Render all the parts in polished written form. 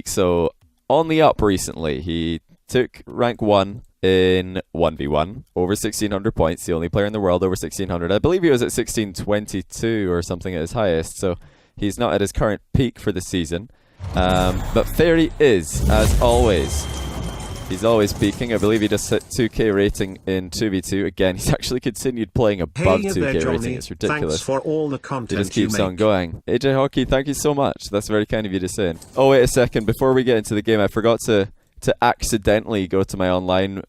eekso on the up recently. He took rank 1 in 1v1 over 1600 points, the only player in the world over 1600. I believe he was at 1622 or something at his highest, so he's not at his current peak for the season. But Fairy is, as always. He's always peaking. I believe he just hit 2k rating in 2v2. Again, he's actually continued playing above 2k rating. It's ridiculous. Thanks for all the content he just keeps on going. AJ Hockey, thank you so much. That's very kind of you to say. Oh, wait a second. Before we get into the game, I forgot to accidentally go to my online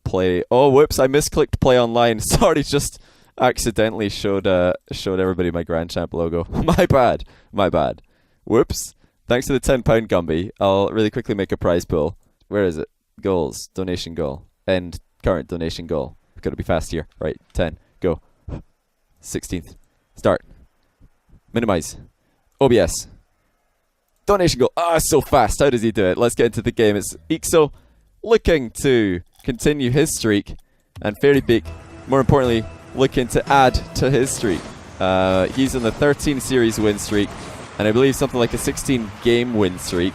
play. Oh, whoops, I misclicked play online. Sorry, just accidentally showed everybody my Grand Champ logo. My bad. Whoops. Thanks to the £10 Gumby, I'll really quickly make a prize pool. Where is it? Goals. Donation goal. End current donation goal. I've got to be fast here. Right, 10. Go. 16th. Start. Minimize. OBS. Donation goal. Ah, so fast. How does he do it? Let's get into the game. It's eekso looking to continue his streak, and Fairy Peak, more importantly, looking to add to his streak. He's on the 13 series win streak, and I believe something like a 16 game win streak.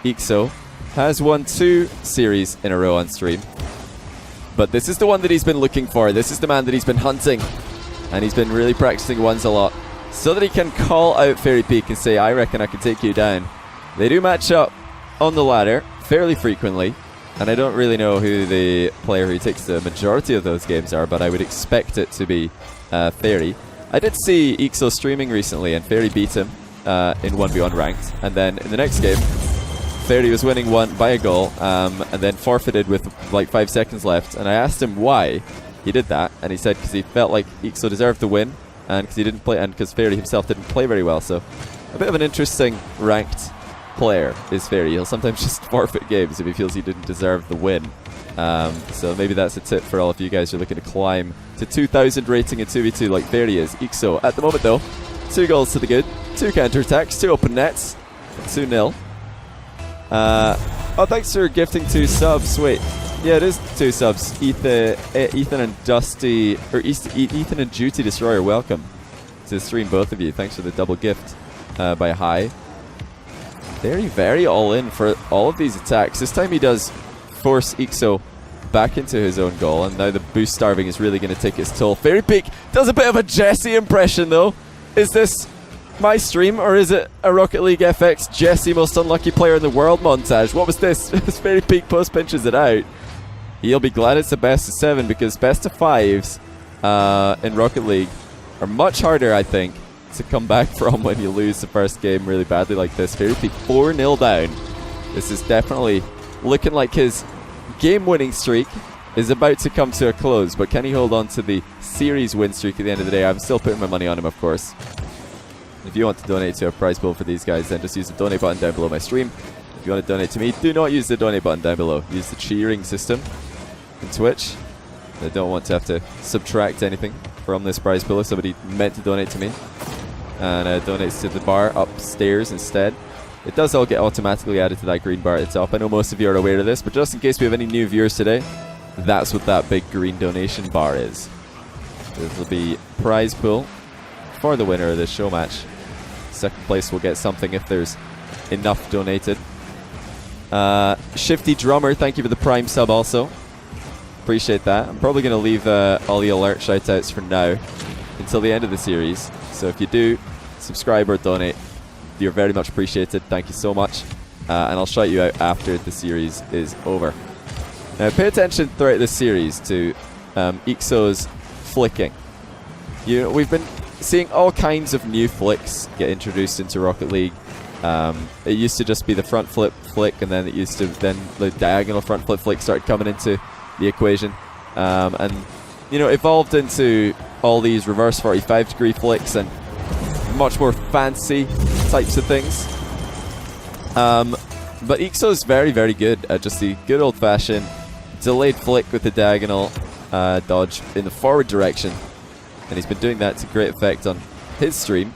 eekso has won 2 series in a row on stream, but this is the one that he's been looking for. This is the man that he's been hunting, and he's been really practicing ones a lot, so that he can call out Fairy Peak and say, I reckon I can take you down. They do match up on the ladder fairly frequently, and I don't really know who the player who takes the majority of those games are, but I would expect it to be Fairy. I did see eekso streaming recently, and Fairy beat him in 1v1 ranked, and then in the next game, Fairy was winning one by a goal, and then forfeited with like 5 seconds left, and I asked him why he did that, and he said because he felt like eekso deserved the win, and because he didn't play, and because Fairy himself didn't play very well. So a bit of an interesting ranked player is Fairy. He'll sometimes just forfeit games if he feels he didn't deserve the win. So maybe that's a tip for all of you guys who are looking to climb to 2000 rating in 2v2 like Fairy is. eekso at the moment though, 2 goals to the good, 2 counter-attacks, 2 open nets, 2-0. Oh, thanks for gifting 2 subs. Wait, yeah, it is 2 subs. Ethan and Dusty, or Ethan and Duty Destroyer, welcome to the stream, both of you. Thanks for the double gift by High. Very all in for all of these attacks. This time he does force eekso back into his own goal, and now the boost starving is really going to take its toll. Fairy Peak does a bit of a Jesse impression though. Is this my stream, or is it a Rocket League FX Jesse most unlucky player in the world montage? What was this? Fairy Peak post pinches it out. He'll be glad it's a best of 7, because best of 5s in Rocket League are much harder, I think, to come back from when you lose the first game really badly like this. Fairy Peak 4-0 down. This is definitely looking like his game-winning streak is about to come to a close, but can he hold on to the series win streak at the end of the day? I'm still putting my money on him, of course. If you want to donate to a prize pool for these guys, then just use the donate button down below my stream. If you want to donate to me, do not use the donate button down below. Use the cheering system in Twitch. I don't want to have to subtract anything from this prize pool if somebody meant to donate to me and donates to the bar upstairs instead. It does all get automatically added to that green bar at the top. I know most of you are aware of this, but just in case we have any new viewers today, that's what that big green donation bar is. This will be prize pool for the winner of this show match. Second place will get something if there's enough donated. Shifty Drummer, thank you for the Prime sub also. Appreciate that. I'm probably going to leave all the alert shoutouts for now until the end of the series. So if you do subscribe or donate, you're very much appreciated. Thank you so much. And I'll shout you out after the series is over. Now pay attention throughout this series to eekso's flicking. We've been seeing all kinds of new flicks get introduced into Rocket League. It used to just be the front flip flick, and then the diagonal front flip flick started coming into the equation, and evolved into all these reverse 45-degree flicks and much more fancy types of things. But eekso is very, very good at just the good old-fashioned delayed flick with the diagonal dodge in the forward direction. And he's been doing that to great effect on his stream.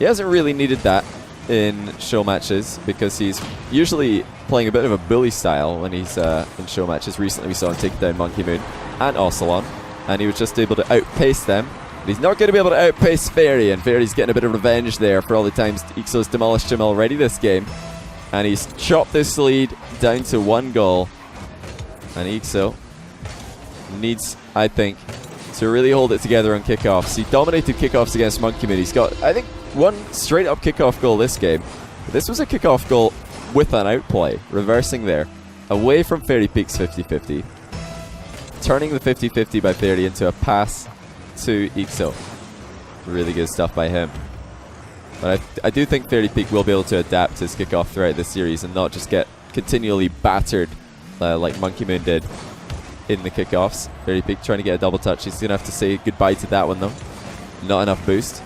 He hasn't really needed that in show matches, because he's usually playing a bit of a bully style when he's in show matches. Recently we saw him take down Monkey Moon and Ocelon, and he was just able to outpace them. But he's not going to be able to outpace Fairy, and Fairy's getting a bit of revenge there for all the times eekso's demolished him already this game. And he's chopped this lead down to 1 goal. And eekso needs, I think, to really hold it together on kickoffs. He dominated kickoffs against Monkey Moon. He's got, I think, 1 straight-up kickoff goal this game. But this was a kickoff goal with an outplay, reversing there. Away from Fairy Peak's 50-50. Turning the 50-50 by Fairy into a pass to eekso. Really good stuff by him. But I do think Fairy Peak will be able to adapt his kickoff throughout this series and not just get continually battered like Monkey Moon did in the kickoffs. Fairy Peak trying to get a double touch. He's going to have to say goodbye to that one though. Not enough boost.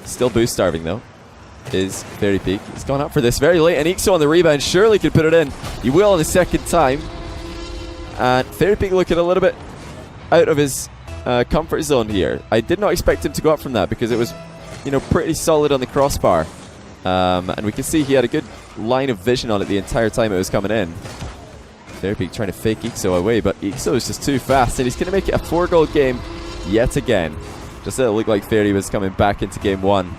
Still boost starving though. Is Fairy Peak. He's gone up for this very late, and eekso on the rebound surely could put it in. He will on the second time. And Fairy Peak looking a little bit out of his comfort zone here. I did not expect him to go up from that because it was, you know, pretty solid on the crossbar. And we can see he had a good line of vision on it the entire time it was coming in. Fairy Peak trying to fake eekso away, but eekso is just too fast, and he's going to make it a 4-goal game yet again. Just it looked like Fairy was coming back into game 1.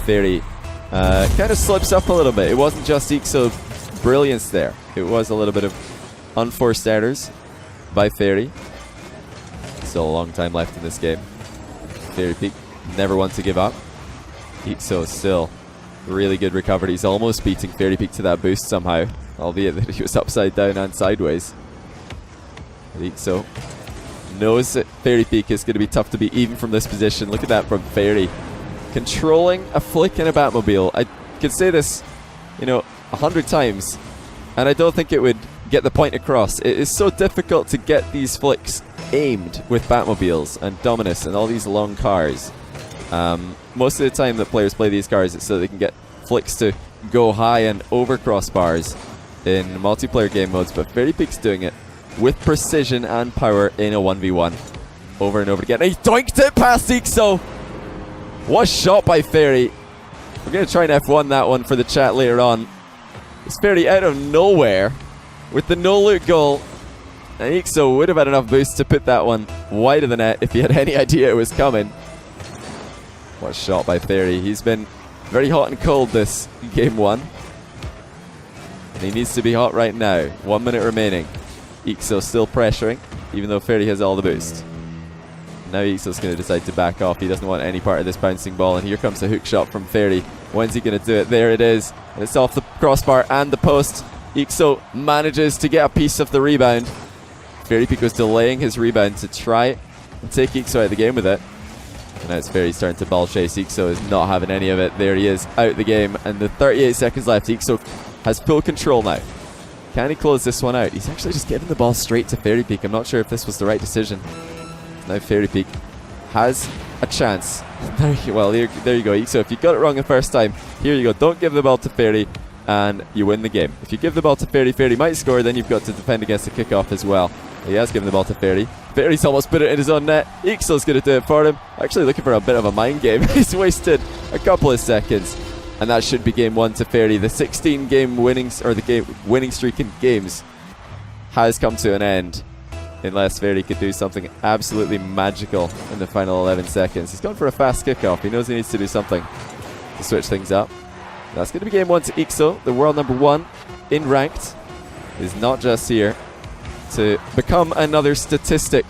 Fairy kind of slips up a little bit. It wasn't just eekso brilliance there. It was a little bit of unforced errors by Fairy. Still a long time left in this game. Fairy Peak never one to give up. eekso still really good recovery. He's almost beating Fairy Peak to that boost somehow, albeit that he was upside down and sideways. But eekso knows that Fairy Peak is going to be tough to beat even from this position. Look at that from Fairy. Controlling a flick in a Batmobile. I could say this, you know, 100 times, and I don't think it would get the point across. It is so difficult to get these flicks aimed with Batmobiles and Dominus and all these long cars. Most of the time that players play these cars, it's so they can get flicks to go high and over crossbars in multiplayer game modes, but Fairy Peak's doing it with precision and power in a 1v1 over and over again. And he doinked it past eekso. What a shot by Fairy. We're going to try and F1 that one for the chat later on. It's Fairy out of nowhere with the no-look goal. And eekso would have had enough boost to put that one wide of the net if he had any idea it was coming. What a shot by Fairy. He's been very hot and cold this game 1. And he needs to be hot right now. 1 minute remaining. eekso still pressuring, even though Fairy has all the boost. Now eekso's going to decide to back off. He doesn't want any part of this bouncing ball. And here comes a hook shot from Fairy. When's he going to do it? There it is. And it's off the crossbar and the post. eekso manages to get a piece of the rebound. Fairy Peak was delaying his rebound to try and take eekso out of the game with it. And now it's Fairy starting to ball chase. eekso is not having any of it. There he is, out the game. And the 38 seconds left. eekso has full control now. Can he close this one out? He's actually just giving the ball straight to Fairy Peak. I'm not sure if this was the right decision. Now Fairy Peak has a chance. Well, there you go. eekso, if you got it wrong the first time, here you go. Don't give the ball to Fairy and you win the game. If you give the ball to Fairy, Fairy might score, then you've got to defend against the kickoff as well. He has given the ball to Fairy. Fairy's almost put it in his own net. eekso's going to do it for him. Actually looking for a bit of a mind game. He's wasted a couple of seconds. And that should be game 1 to Fairy. The 16-game winnings, or the game winning streak in games, has come to an end. Unless Fairy could do something absolutely magical in the final 11 seconds. He's gone for a fast kickoff. He knows he needs to do something to switch things up. That's going to be game 1 to eekso. The world number 1 in ranked is not just here to become another statistic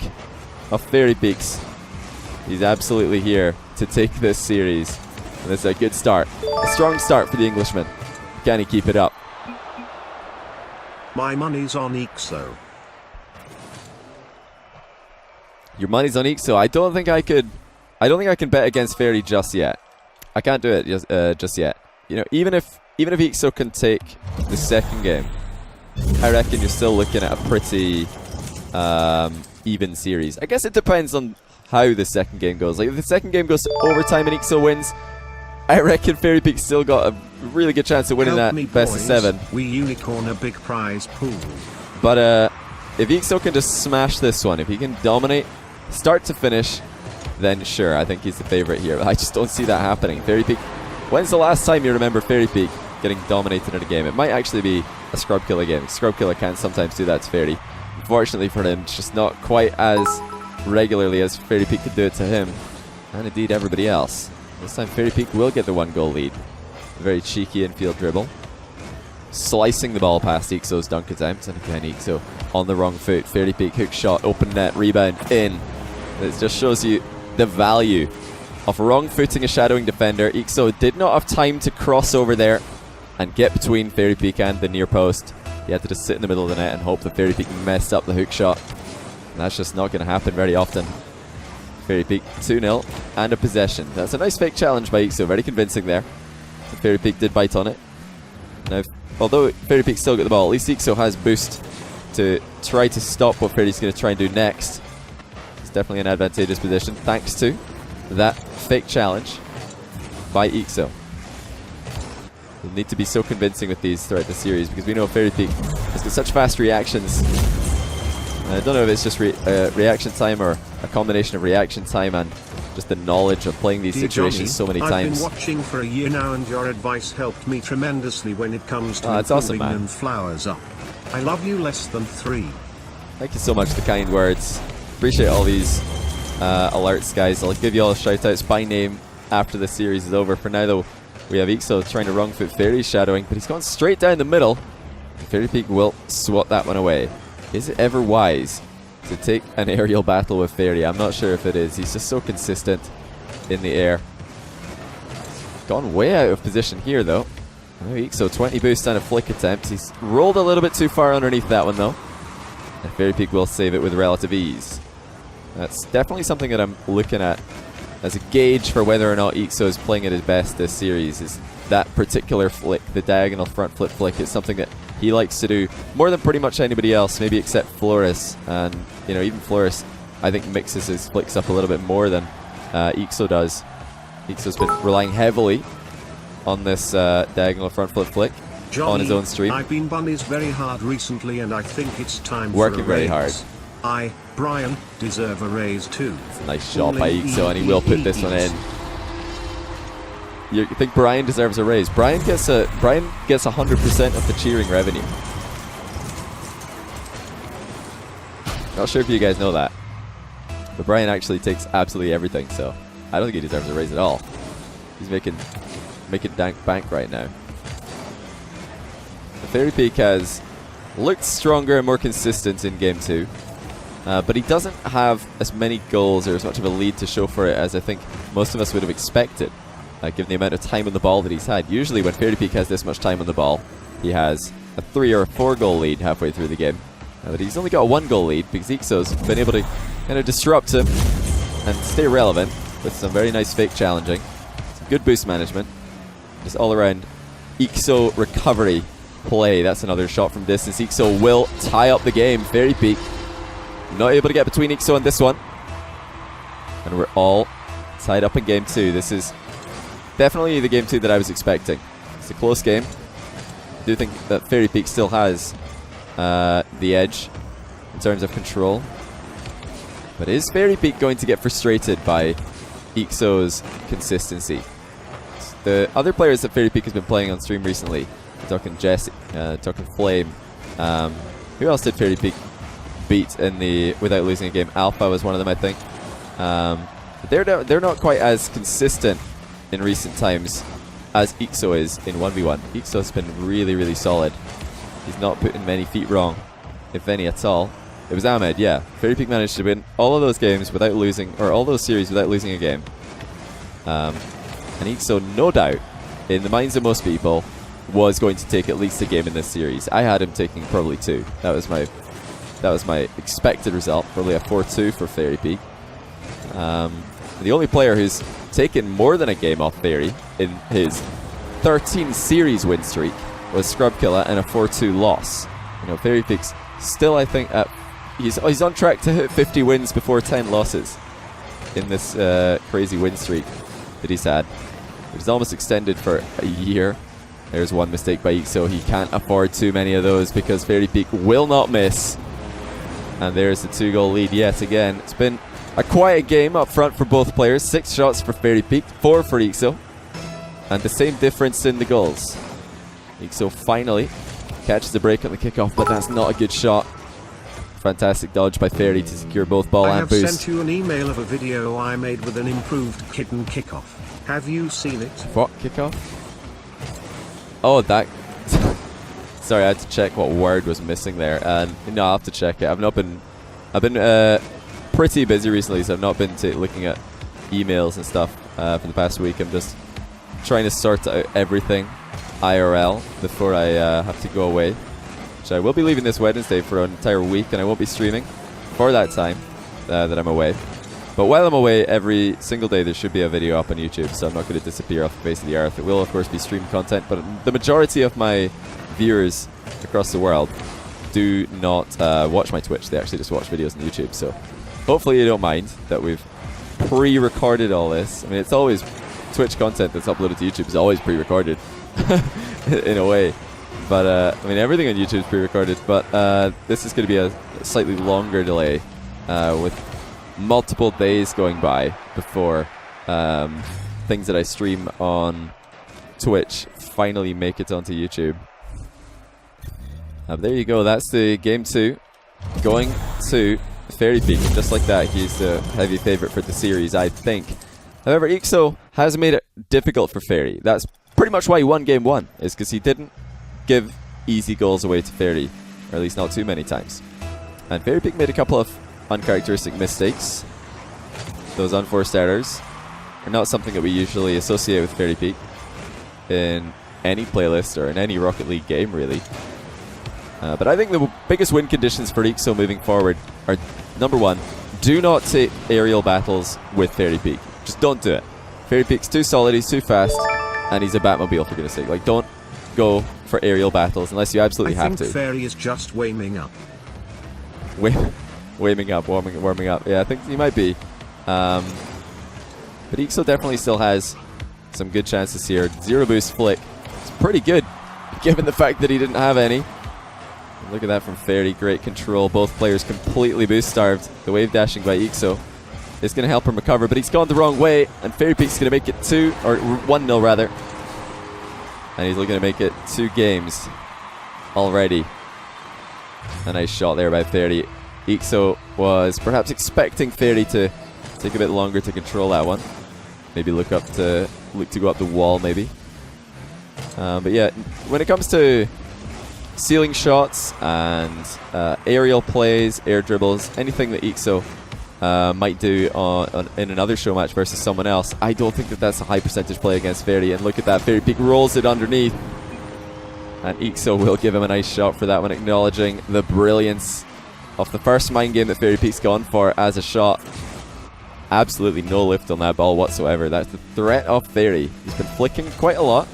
of Fairy Peaks. He's absolutely here to take this series. And it's a good start. A strong start for the Englishman. Can he keep it up? My money's on eekso. Your money's on eekso. I don't think I can bet against Fairy just yet. I can't do it just yet. You know, even if eekso can take the second game, I reckon you're still looking at a pretty even series. I guess it depends on how the second game goes. Like if the second game goes to overtime and eekso wins, I reckon Fairy Peak's still got a really good chance of winning that best of 7. We unicorn a big prize pool. But if eekso can just smash this one, if he can dominate start to finish, then sure, I think he's the favorite here. I just don't see that happening. Fairy Peak, when's the last time you remember Fairy Peak getting dominated in a game? It might actually be a Scrub Killer game. Scrub Killer can sometimes do that to Fairy. Unfortunately for him, it's just not quite as regularly as Fairy Peak could do it to him, and indeed everybody else. This time Fairy Peak will get the 1-goal lead. A very cheeky infield dribble. slicing the ball past eekso's dunk attempt, and again eekso on the wrong foot. Fairy Peak hook shot, open net, rebound, in. It just shows you the value of wrong footing a shadowing defender. eekso did not have time to cross over there and get between Fairy Peak and the near post. He had to just sit in the middle of the net and hope that Fairy Peak messed up the hook shot. And that's just not going to happen very often. Fairy Peak 2-0 and a possession. That's a nice fake challenge by eekso, very convincing there. Fairy Peak did bite on it. Now, although Fairy Peak still got the ball, at least eekso has boost to try to stop what Fairy's going to try and do next. It's definitely an advantageous position thanks to that fake challenge by eekso. We'll need to be so convincing with these throughout the series because we know Fairy Peak has got such fast reactions. I don't know if it's just reaction time or a combination of reaction time and just the knowledge of playing these situations so many times. I've been watching for a year now, and your advice helped me tremendously when it comes to awesome, improving them flowers up. I love you less than 3. Thank you so much for the kind words. Appreciate all these alerts, guys. I'll give you all shout outs by name after the series is over. For now, though, we have eekso trying to wrong foot Fairy shadowing, but he's gone straight down the middle. Fairy Peak will swat that one away. Is it ever wise to take an aerial battle with Fairy? I'm not sure if it is. He's just so consistent in the air. Gone way out of position here, though. Now eekso 20 boost and a flick attempt. He's rolled a little bit too far underneath that one, though. And Fairy Peak will save it with relative ease. That's definitely something that I'm looking at as a gauge for whether or not eekso is playing at his best this series, is that particular flick, the diagonal front flip flick. It's something that he likes to do more than pretty much anybody else, maybe except Flores. And, you know, even Flores, I think, mixes his flicks up a little bit more than eekso does. eekso's been relying heavily on this diagonal front flip flick Johnny, on his own stream. I've been bunnies very hard recently, and I think it's time Working for a very raise. hard. Brian, deserve a raise too. It's a nice shot by eekso, and he will put this one in. You think Brian deserves a raise? Brian gets 100% of the cheering revenue. Not sure if you guys know that, but Brian actually takes absolutely everything, so I don't think he deserves a raise at all. He's making dank bank right now. The Fairy Peak has looked stronger and more consistent in Game 2, but he doesn't have as many goals or as much of a lead to show for it as I think most of us would have expected. Given the amount of time on the ball that he's had. Usually when Fairy Peak has this much time on the ball, he has a 3 or a 4 goal lead halfway through the game. But he's only got a 1 goal lead because eekso's been able to kind of disrupt him and stay relevant with some very nice fake challenging. Some good boost management. Just all around eekso recovery play. That's another shot from distance. eekso will tie up the game. Fairy Peak not able to get between eekso and this one. And we're all tied up in Game 2. This is definitely the Game 2 that I was expecting. It's a close game. I do think that Fairy Peak still has the edge in terms of control. But is Fairy Peak going to get frustrated by eekso's consistency? The other players that Fairy Peak has been playing on stream recently, talking Jesse, talking Flame. Who else did Fairy Peak beat in the without losing a game? Alpha was one of them, I think. They're not quite as consistent in recent times as eekso is in 1v1. eekso's been really, really solid. He's not putting many feet wrong, if any at all. It was Ahmed, yeah. Fairy Peak managed to win all of those games without losing, or all those series without losing a game. And eekso, no doubt, in the minds of most people, was going to take at least a game in this series. I had him taking probably 2. That was my expected result, probably a 4-2 for Fairy Peak. The only player who's taken more than a game off Fairy in his 13 series win streak was Scrubkiller and a 4-2 loss. You know, Fairy Peak's still, I think, he's on track to hit 50 wins before 10 losses in this crazy win streak that he's had. It's almost extended for a year. There's one mistake by eekso. He can't afford too many of those because Fairy Peak will not miss. And there's the 2-goal lead yet again. It's been a quiet game up front for both players. 6 shots for Fairy Peak, 4 for eekso. And the same difference in the goals. eekso finally catches the break on the kickoff, but that's not a good shot. Fantastic dodge by Fairy to secure both ball and boost. I have sent you an email of a video I made with an improved kitten kickoff. Have you seen it? What kickoff? Oh, that. Sorry, I had to check what word was missing there, and no, I'll have to check it. I've been pretty busy recently, so I've not been looking at emails and stuff for the past week. I'm just trying to sort out everything IRL before I have to go away. So I will be leaving this Wednesday for an entire week, and I won't be streaming for that time that I'm away. But while I'm away, every single day there should be a video up on YouTube, so I'm not going to disappear off the face of the earth. It will, of course, be stream content, but the majority of my viewers across the world do not watch my Twitch. They actually just watch videos on YouTube, so hopefully you don't mind that we've pre-recorded all this. I mean, it's always Twitch content that's uploaded to YouTube is always pre-recorded in a way. But, I mean, everything on YouTube is pre-recorded, but this is going to be a slightly longer delay with multiple days going by before things that I stream on Twitch finally make it onto YouTube. There you go, that's the game 2 going to Fairy Peak. Just like that, he's the heavy favourite for the series, I think. However, eekso has made it difficult for Fairy. That's pretty much why he won game 1, is because he didn't give easy goals away to Fairy, or at least not too many times. And Fairy Peak made a couple of uncharacteristic mistakes. Those unforced errors are not something that we usually associate with Fairy Peak in any playlist or in any Rocket League game, really. But I think the biggest win conditions for eekso moving forward are, number 1, do not take aerial battles with Fairy Peak. Just don't do it. Fairy Peak's too solid, he's too fast, and he's a Batmobile, for goodness sake. Like, don't go for aerial battles unless you absolutely have to. I think Fairy is just warming up. Warming up. Yeah, I think he might be. But eekso definitely still has some good chances here. Zero boost flick. It's pretty good, given the fact that he didn't have any. Look at that from Fairy. Great control. Both players completely boost starved. The wave dashing by eekso is going to help him recover, but he's gone the wrong way, and Fairy Peak's going to make it 1-0 rather. And he's looking to make it 2 games already. A nice shot there by Fairy. eekso was perhaps expecting Fairy to take a bit longer to control that one. Maybe look to go up the wall, maybe. But yeah, when it comes to ceiling shots and aerial plays, air dribbles, anything that eekso might do in another show match versus someone else, I don't think that that's a high percentage play against Fairy. And look at that, Fairy Peak rolls it underneath, and eekso will give him a nice shot for that one, acknowledging the brilliance of the first mind game that Fairy Peak's gone for as a shot. Absolutely no lift on that ball whatsoever. That's the threat of Fairy. He's been flicking quite a lot.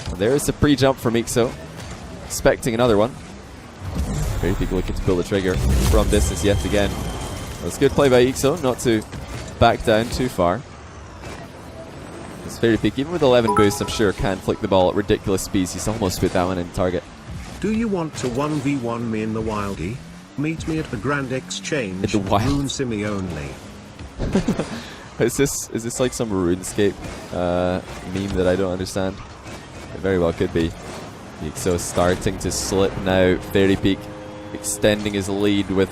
And there's the pre-jump from eekso. Expecting another one. Fairy Peak looking to pull the trigger from distance yet again. That's good play by eekso, not to back down too far. This Fairy Peak, even with 11 boosts, I'm sure can flick the ball at ridiculous speeds. He's almost put that one in target. Do you want to 1v1 me in the Wildie? Meet me at the Grand Exchange. At the Wild. Rune Simi only. Is this like some RuneScape meme that I don't understand? It very well could be. eekso starting to slip now. Fairy Peak extending his lead with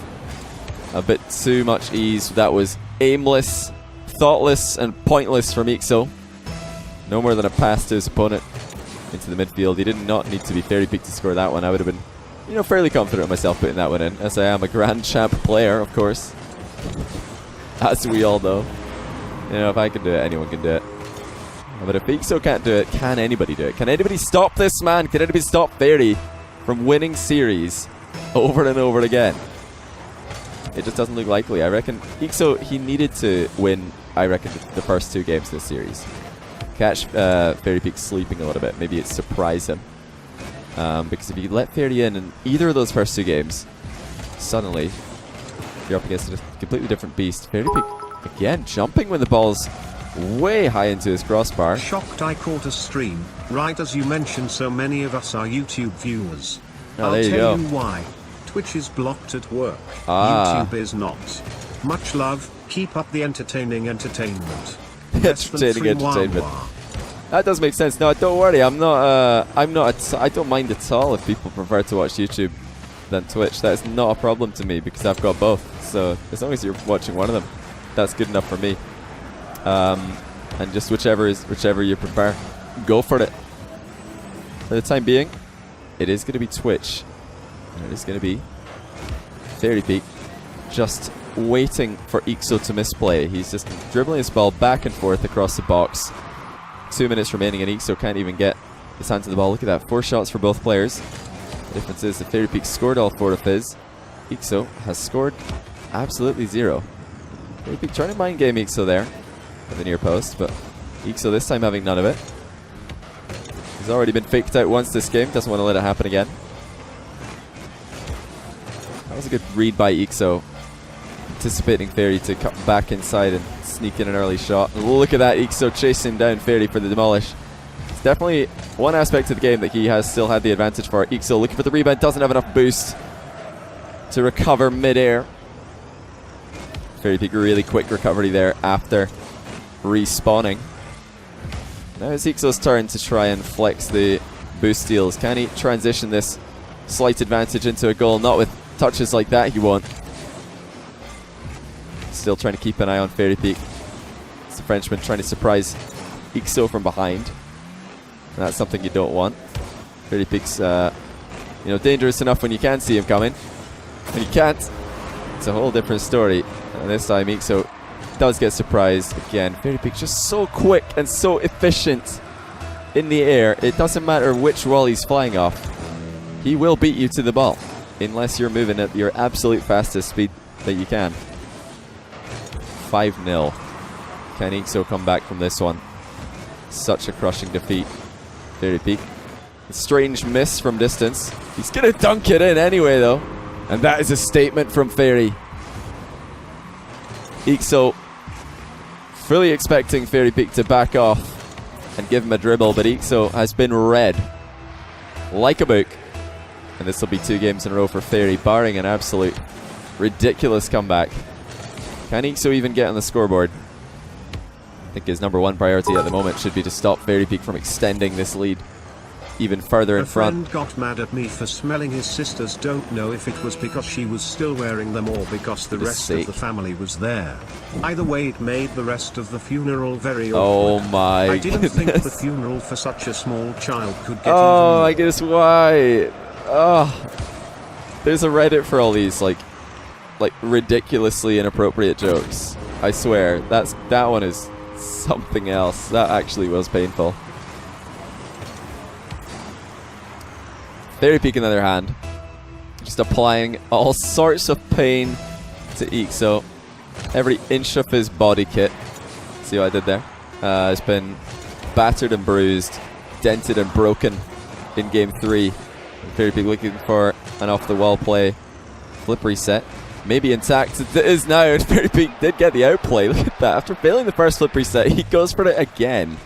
a bit too much ease. That was aimless, thoughtless, and pointless from eekso. No more than a pass to his opponent into the midfield. He did not need to be Fairy Peak to score that one. I would have been, fairly confident of myself putting that one in, as I am a Grand Champ player, of course. As we all know. If I can do it, anyone can do it. But if eekso can't do it, can anybody do it? Can anybody stop this man? Can anybody stop Fairy from winning series over and over again? It just doesn't look likely. I reckon eekso, he needed to win, the first 2 games this series. Catch Fairy Peak sleeping a little bit. Maybe it surprise him. Because if you let Fairy in either of those first 2 games, suddenly you're up against a completely different beast. Fairy Peak, again, jumping when the ball's way high into his crossbar. Shocked I caught a stream, right as you mentioned so many of us are YouTube viewers. Oh, there you go. I'll tell you why. Twitch is blocked at work. Ah. YouTube is not. Much love, keep up the entertaining entertainment. Entertaining entertainment. That does make sense. No, don't worry. I don't mind at all if people prefer to watch YouTube than Twitch. That is not a problem to me because I've got both. So as long as you're watching one of them, that's good enough for me. And just whichever you prefer, go for it. For the time being, it is going to be Twitch. And it is going to be Fairy Peak just waiting for eekso to misplay. He's just dribbling his ball back and forth across the box. 2 minutes remaining and eekso can't even get his hand to the ball. Look at that, 4 shots for both players. The difference is that Fairy Peak scored all 4 of his. eekso has scored absolutely 0. Fairy Peak trying to mind game eekso there at the near post, but eekso this time having none of it. He's already been faked out once this game, doesn't want to let it happen again. That was a good read by eekso, anticipating Fairy to come back inside and sneak in an early shot. And look at that, eekso chasing down Fairy for the demolish. It's definitely one aspect of the game that he has still had the advantage for. eekso looking for the rebound, doesn't have enough boost to recover mid-air. Fairy Peak really quick recovery there after respawning. Now it's eekso's turn to try and flex the boost steals. Can he transition this slight advantage into a goal? Not with touches like that, he won't. Still trying to keep an eye on Fairy Peak. It's the Frenchman trying to surprise eekso from behind. And that's something you don't want. Fairy Peak's dangerous enough when you can see him coming. When you can't, it's a whole different story. And this time eekso does get surprised again. Fairy Peak just so quick and so efficient in the air. It doesn't matter which wall he's flying off. He will beat you to the ball unless you're moving at your absolute fastest speed that you can. 5-0. Can eekso come back from this one? Such a crushing defeat. Fairy Peak. A strange miss from distance. He's gonna dunk it in anyway though. And that is a statement from Fairy. eekso fully expecting Fairy Peak to back off and give him a dribble, but eekso has been read like a book. And this will be 2 games in a row for Fairy, barring an absolute ridiculous comeback. Can eekso even get on the scoreboard? I think his number 1 priority at the moment should be to stop Fairy Peak from extending this lead even further in front. A friend got mad at me for smelling his sisters. Don't know if it was because she was still wearing them or because the rest of the family was there. Either way, it made the rest of the funeral very awkward. Oh my I didn't goodness. think the funeral for such a small child could get Oh, even I guess why. Oh, there's a Reddit for all these like ridiculously inappropriate jokes. I swear, that one is something else. That actually was painful. Fairy Peak, on the other hand, just applying all sorts of pain to eekso. Every inch of his body kit, see what I did there, has been battered and bruised, dented and broken in game 3. Fairy Peak looking for an off-the-wall play. Flip reset. Maybe intact. It is now. Fairy Peak did get the outplay. Look at that. After failing the first flip reset, he goes for it again.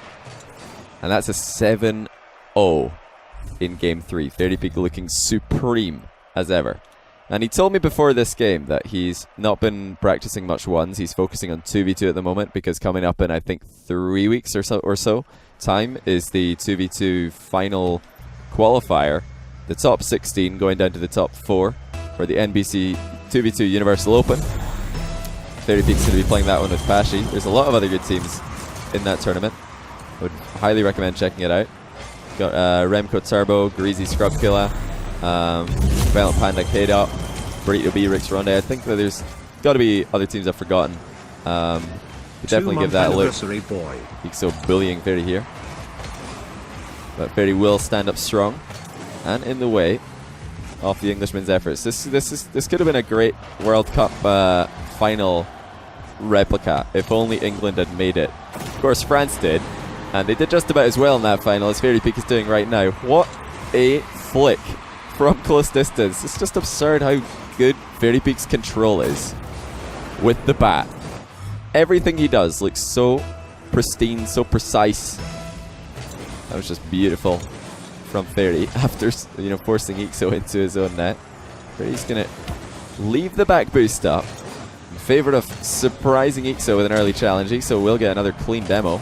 And that's a 7-0 in game 3. Fairy Peak looking supreme as ever. And he told me before this game that he's not been practicing much ones. He's focusing on 2v2 at the moment because coming up in I think 3 weeks or so time is the 2v2 final qualifier. The top 16 going down to the top 4 for the NBC 2v2 Universal Open. Fairy Peak's going to be playing that one with Pashi. There's a lot of other good teams in that tournament. I would highly recommend checking it out. Got Remco Turbo, Greasy Scrubkilla, Violent Panda K-Dot, Burrito B, Rix Ronde. I think that there's got to be other teams I've forgotten. Definitely give that a look. eekso bullying Fairy here. But Fairy will stand up strong and in the way of the Englishman's efforts. This could have been a great World Cup final replica if only England had made it. Of course, France did. And they did just about as well in that final as Fairy Peak is doing right now. What a flick from close distance. It's just absurd how good Fairy Peak's control is with the bat. Everything he does looks so pristine, so precise. That was just beautiful from Fairy after forcing eekso into his own net. Fairy's going to leave the back boost up in favor of surprising eekso with an early challenge. eekso will get another clean demo.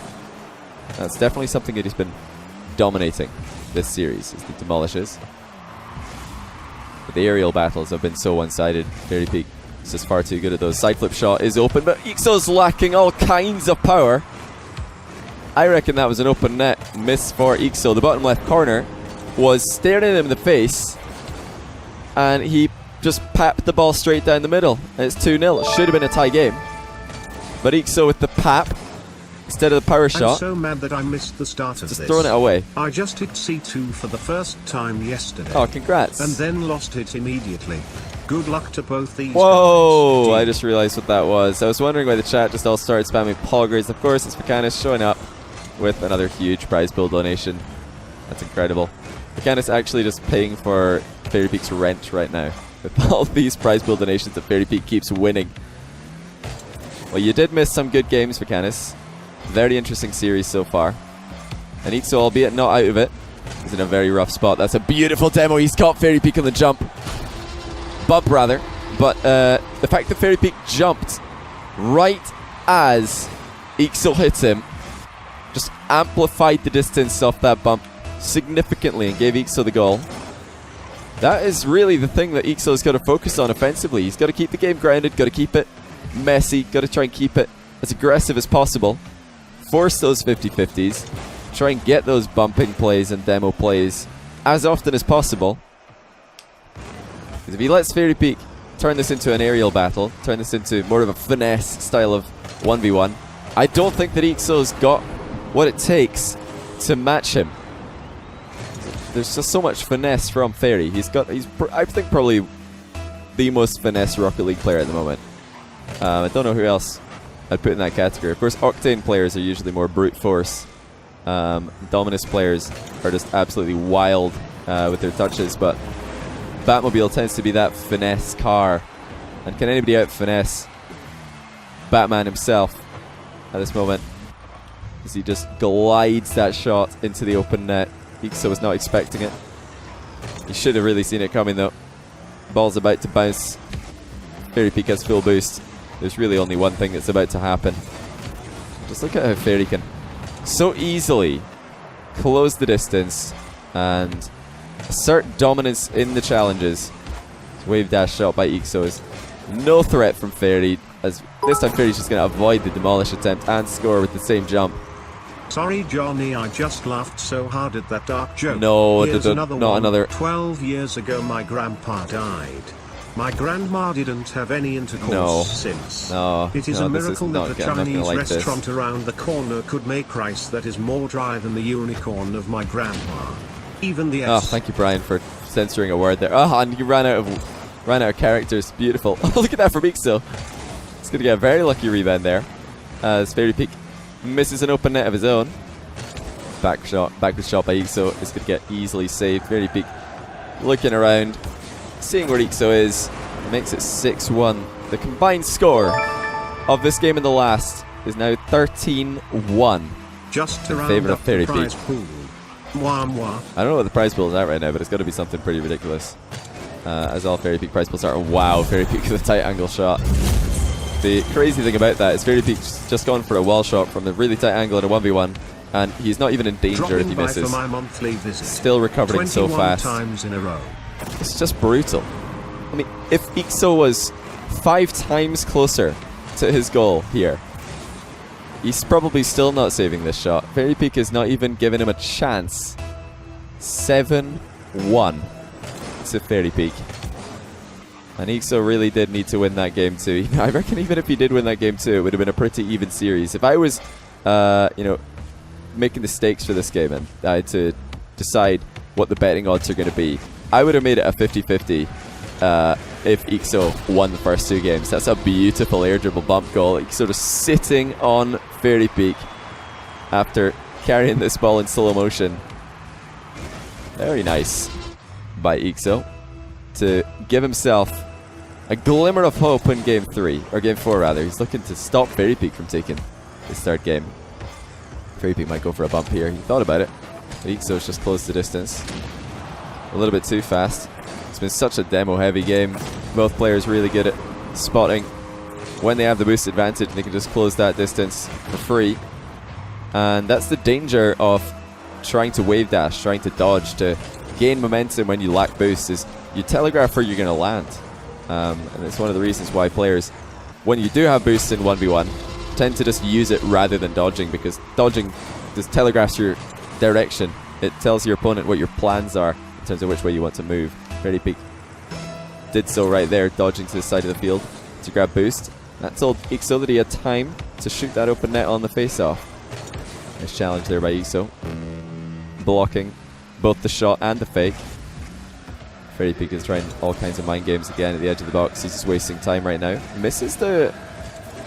That's definitely something that he's been dominating this series, is the demolishes. But the aerial battles have been so one-sided. Fairy Peak is just far too good at those. Side flip shot is open, but eekso's lacking all kinds of power. I reckon that was an open net miss for eekso. The bottom left corner was staring at him in the face, and he just papped the ball straight down the middle. And it's 2-0. It should have been a tie game. But eekso with the pap instead of the power shot. I'm so mad that I missed the start of just this. throwing it away. I just hit C2 for the first time yesterday. Oh, congrats. And then lost it immediately. Good luck to both these Whoa! guys. I just realized what that was. I was wondering why the chat just all started spamming poggers. Of course, it's Mechanis showing up with another huge prize pool donation. That's incredible. Mechanis actually just paying for Fairy Peak's rent right now. With all these prize pool donations that Fairy Peak keeps winning. Well, you did miss some good games, Mechanis. Very interesting series so far. And eekso, albeit not out of it, is in a very rough spot. That's a beautiful demo. He's caught Fairy Peak on the jump. Bump, rather. But the fact that Fairy Peak jumped right as eekso hits him just amplified the distance off that bump significantly and gave eekso the goal. That is really the thing that eekso's got to focus on offensively. He's got to keep the game grounded, got to keep it messy, got to try and keep it as aggressive as possible. Force those 50-50s. Try and get those bumping plays and demo plays as often as possible. Because if he lets Fairy Peak turn this into an aerial battle, turn this into more of a finesse style of 1v1, I don't think that eekso's got what it takes to match him. There's just so much finesse from Fairy. He's I think probably the most finesse Rocket League player at the moment. I don't know who else I'd put in that category. Of course, Octane players are usually more brute force. Dominus players are just absolutely wild with their touches, but Batmobile tends to be that finesse car. And can anybody out finesse Batman himself at this moment? As he just glides that shot into the open net. eekso was not expecting it. He should have really seen it coming though. Ball's about to bounce. Fairy Peak has full boost. There's really only one thing that's about to happen. Just look at how Fairy can so easily close the distance and assert dominance in the challenges. Wave dash shot by eekso is no threat from Fairy, as this time Fairy's just going to avoid the demolish attempt and score with the same jump. Sorry, Johnny, I just laughed so hard at that dark joke. No, Here's another not one. another. 12 years ago, my grandpa died. My grandma didn't have any intercourse since. No, it is no, a miracle that the Chinese like restaurant around the corner could make rice that is more dry than the unicorn of my grandma. Even the S. Oh, thank you, Brian, for censoring a word there. Oh, and you ran out of characters. Beautiful. Look at that from eekso. He's gonna get a very lucky rebound there. As Fairy Peak misses an open net of his own. Backward shot by eekso is gonna get easily saved. Fairy Peak looking around, seeing where eekso is, makes it 6-1. The combined score of this game and the last is now 13-1. Just to in round favor up of Fairy the Peak. prize pool. Mwah, mwah. I don't know what the prize pool is at right now, but it's got to be something pretty ridiculous. As all Fairy Peak prize pools are. Wow, Fairy Peak with a tight angle shot. The crazy thing about that is Fairy Peak's just gone for a wall shot from the really tight angle at a 1v1, and he's not even in danger if he misses. For my monthly visit. Still recovering so fast. 21 times in a row. It's just brutal. I mean, if eekso was 5 times closer to his goal here, he's probably still not saving this shot. Fairy Peak is not even giving him a chance. 7-1 to Fairy Peak. And eekso really did need to win that game too. I reckon even if he did win that game too, it would have been a pretty even series. If I was, making the stakes for this game and I had to decide what the betting odds are going to be, I would have made it a 50-50 if eekso won the first 2 games. That's a beautiful air dribble bump goal. eekso just sitting on Fairy Peak after carrying this ball in slow motion. Very nice by eekso to give himself a glimmer of hope in game 3, or game 4 rather. He's looking to stop Fairy Peak from taking his third game. Fairy Peak might go for a bump here. He thought about it, but eekso's just closed the distance a little bit too fast. It's been such a demo heavy game. Both players really good at spotting when they have the boost advantage. They can just close that distance for free, and that's the danger of trying to wave dash, trying to dodge to gain momentum when you lack boost, is you telegraph where you're going to land. And it's one of the reasons why players, when you do have boosts in 1v1, tend to just use it rather than dodging, because dodging just telegraphs your direction it tells your opponent what your plans are in terms of which way you want to move. Fairy Peak did so right there, dodging to the side of the field to grab boost. That told eekso that he had time to shoot that open net on the face-off. Nice challenge there by eekso. Blocking both the shot and the fake. Fairy Peak is trying all kinds of mind games again at the edge of the box. He's just wasting time right now. Misses the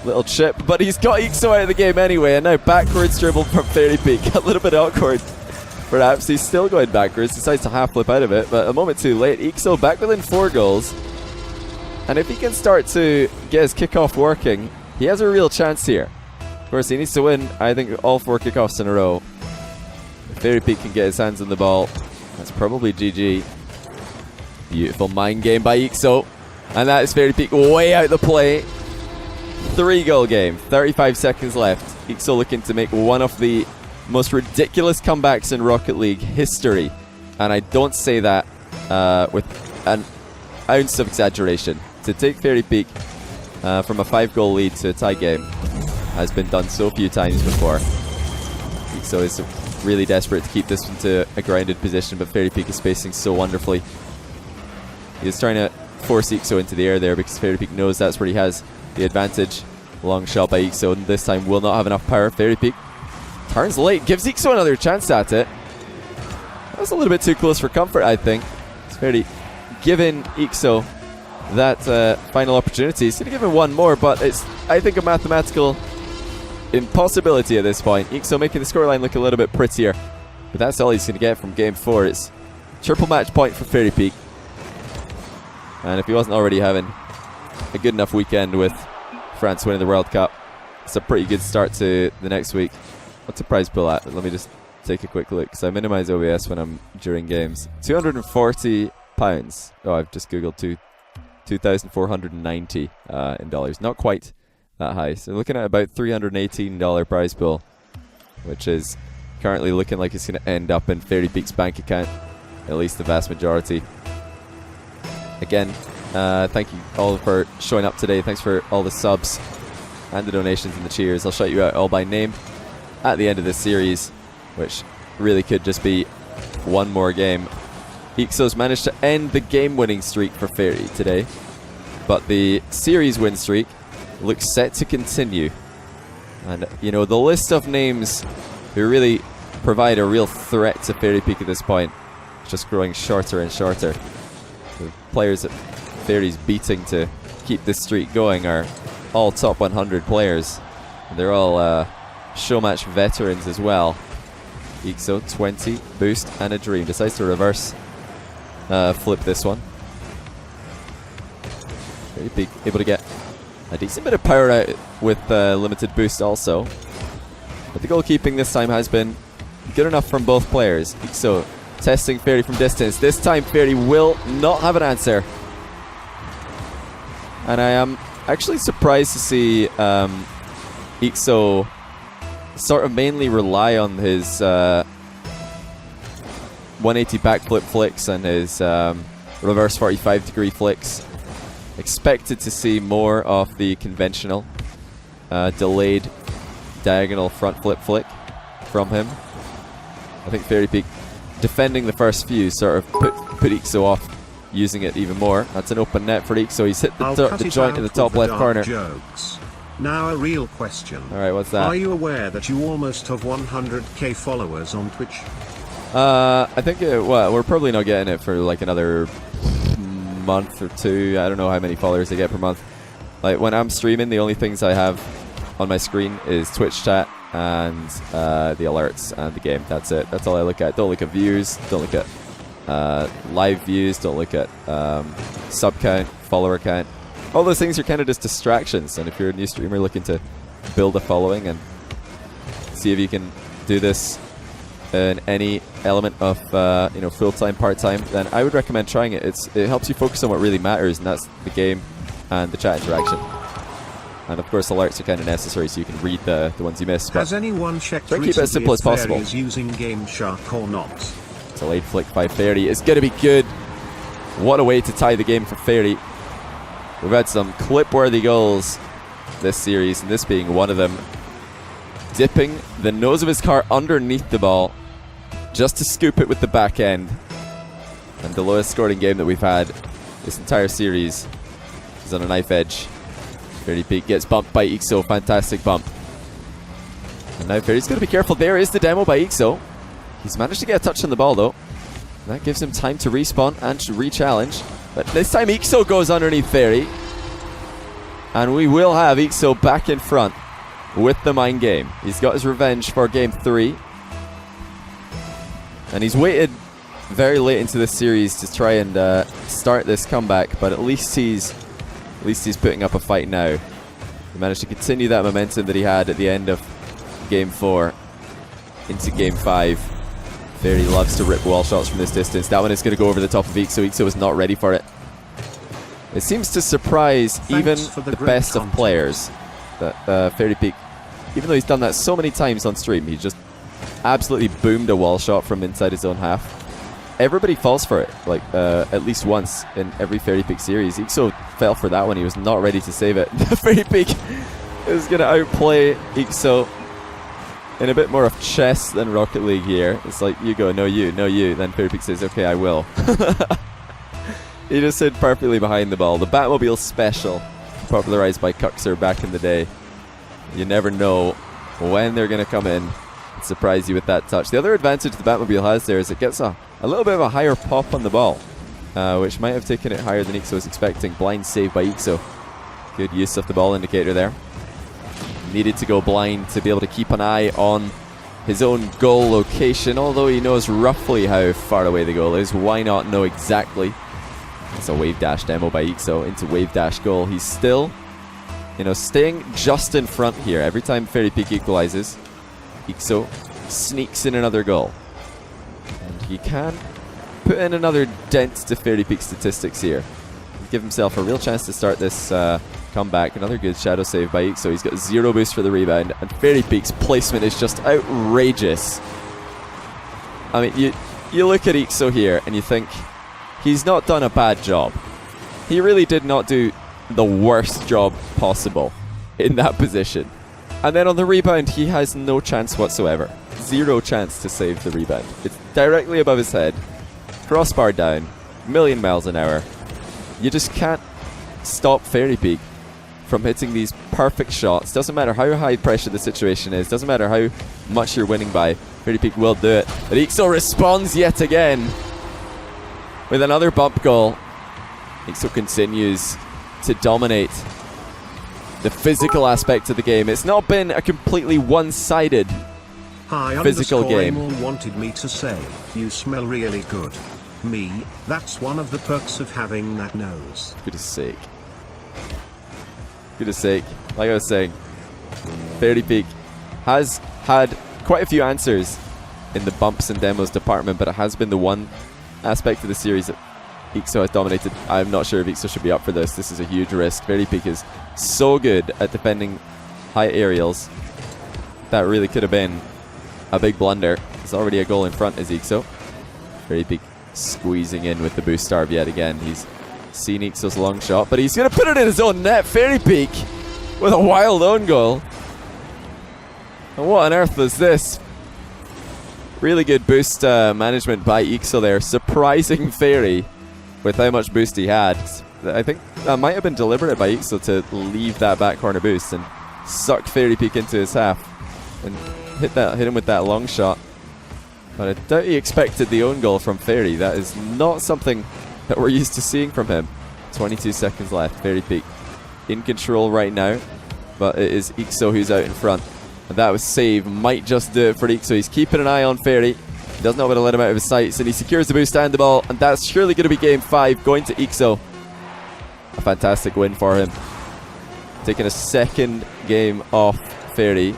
little chip, but he's got eekso out of the game anyway, and now backwards dribble from Fairy Peak. A little bit awkward. Perhaps he's still going backwards, decides to half flip out of it, but a moment too late. eekso back within 4 goals. And if he can start to get his kickoff working, he has a real chance here. Of course, he needs to win, I think, all 4 kickoffs in a row. If Fairy Peak can get his hands on the ball, that's probably GG. Beautiful mind game by eekso. And that is Fairy Peak way out the play. 3-goal game, 35 seconds left. eekso looking to make one of the most ridiculous comebacks in Rocket League history. And I don't say that with an ounce of exaggeration. To take Fairy Peak from a 5-goal lead to a tie game has been done so few times before. eekso is really desperate to keep this one to a grounded position, but Fairy Peak is spacing so wonderfully. He's trying to force eekso into the air there because Fairy Peak knows that's where he has the advantage. Long shot by eekso, and this time will not have enough power. Fairy Peak turns late, gives eekso another chance at it. That was a little bit too close for comfort, I think. It's Fairy giving eekso that final opportunity. He's going to give him one more, but it's, I think, a mathematical impossibility at this point. eekso making the scoreline look a little bit prettier, but that's all he's going to get from Game 4. It's triple match point for Fairy Peak. And if he wasn't already having a good enough weekend with France winning the World Cup, it's a pretty good start to the next week. What's the prize pool at? Let me just take a quick look, because I minimize OBS when I'm during games. £240. Oh, I've just googled 2,490 in dollars. Not quite that high. So looking at about $318 prize pool, which is currently looking like it's going to end up in Fairy Peak's bank account, at least the vast majority. Again, thank you all for showing up today. Thanks for all the subs and the donations and the cheers. I'll shout you out all by name at the end of this series, which really could just be one more game. eekso's managed to end the game-winning streak for Fairy today, but the series win streak looks set to continue. And, you know, the list of names who really provide a real threat to Fairy Peak at this point is just growing shorter and shorter. The players that Fairy's beating to keep this streak going are all top 100 players. They're all show match veterans as well. eekso, 20, boost, and a dream. Decides to reverse flip this one. Fairy Peak able to get a decent bit of power out with limited boost also. But the goalkeeping this time has been good enough from both players. eekso testing Fairy from distance. This time Fairy will not have an answer. And I am actually surprised to see eekso sort of mainly rely on his 180 backflip flicks and his reverse 45-degree flicks. Expected to see more of the conventional delayed diagonal front flip flick from him. I think Fairy Peak defending the first few sort of put eekso off using it even more. That's an open net for eekso. He's hit the joint in the top left corner. Jokes. Now a real question. Alright, what's that? Are you aware that you almost have 100k followers on Twitch? I think, well, we're probably not getting it for like another month or two. I don't know how many followers I get per month. Like when I'm streaming, the only things I have on my screen is Twitch chat and the alerts and the game. That's it. That's all I look at. Don't look at views. Don't look at live views. Don't look at sub count, follower count. All those things are kind of just distractions. And if you're a new streamer looking to build a following and see if you can do this in any element of you know, full-time, part-time, then I would recommend trying it. It helps you focus on what really matters, and that's the game and the chat interaction. And of course, alerts are kind of necessary so you can read the ones you miss. Has anyone checked try to keep it as simple as possible. Fairy is using Game Shark or not? Delayed flick by Fairy is going to be good. What a way to tie the game for Fairy. We've had some clip-worthy goals this series, and this being one of them. Dipping the nose of his car underneath the ball just to scoop it with the back end. And the lowest scoring game that we've had this entire series is on a knife edge. Fairy Peak gets bumped by eekso. Fantastic bump. And now Fairy's got to be careful. There is the demo by eekso. He's managed to get a touch on the ball though. That gives him time to respawn and to re-challenge. But this time eekso goes underneath Fairy. And we will have eekso back in front with the mind game. He's got his revenge for game 3. And he's waited very late into this series to try and start this comeback, but at least he's putting up a fight now. He managed to continue that momentum that he had at the end of game 4 into game 5. Fairy loves to rip wall shots from this distance. That one is going to go over the top of eekso. eekso is not ready for it. It seems to surprise even the best of players that Fairy Peak, even though he's done that so many times on stream, he just absolutely boomed a wall shot from inside his own half. Everybody falls for it, like at least once in every Fairy Peak series. eekso fell for that one. He was not ready to save it. Fairy Peak is going to outplay eekso in a bit more of chess than Rocket League here. It's like, you go, no you, no you. Then Fairy Peak says, okay, I will. He just hid perfectly behind the ball. The Batmobile special, popularized by Cuxer back in the day. You never know when they're going to come in and surprise you with that touch. The other advantage the Batmobile has there is it gets a little bit of a higher pop on the ball, which might have taken it higher than eekso was expecting. Blind save by eekso. Good use of the ball indicator there. Needed to go blind to be able to keep an eye on his own goal location, although he knows roughly how far away the goal is. Why not know exactly? It's a wave dash demo by eekso into wave dash goal. He's still, staying just in front here. Every time Fairy Peak equalizes, eekso sneaks in another goal. And he can put in another dent to Fairy Peak statistics here. Give himself a real chance to start this comeback. Another good shadow save by eekso. He's got 0 boost for the rebound, and Fairy Peak's placement is just outrageous. I mean, you look at eekso here and you think he's not done a bad job. He really did not do the worst job possible in that position. And then on the rebound, he has no chance whatsoever. 0 chance to save the rebound. It's directly above his head. Crossbar down. Million miles an hour. You just can't stop Fairy Peak from hitting these perfect shots. Doesn't matter how high pressure the situation is. Doesn't matter how much you're winning by. Fairy Peak will do it. But eekso responds yet again with another bump goal. eekso continues to dominate the physical aspect of the game. It's not been a completely one-sided physical game. Amor wanted me to say, you smell really good. Me, that's one of the perks of having that nose. Goodness sake. Goodness sake. Like I was saying, Fairy Peak has had quite a few answers in the bumps and demos department, but it has been the one aspect of the series that eekso has dominated. I'm not sure if eekso should be up for this. This is a huge risk. Fairy Peak is so good at defending high aerials. That really could have been a big blunder. There's already a goal in front as eekso. Fairy Peak squeezing in with the boost starve yet again. He's seen eekso's long shot, but he's going to put it in his own net. Fairy Peak with a wild own goal. And what on earth was this? Really good boost management by eekso there, surprising Fairy with how much boost he had. I think that might have been deliberate by eekso to leave that back corner boost and suck Fairy Peak into his half and hit him with that long shot. But I doubt he expected the own goal from Fairy. That is not something that we're used to seeing from him. 22 seconds left. Fairy Peak in control right now, but it is eekso who's out in front. And that was save. Might just do it for eekso. He's keeping an eye on Fairy. He doesn't know how to let him out of his sights, and he secures the boost and the ball, and that's surely going to be game 5 going to eekso. A fantastic win for him. Taking a second game off Fairy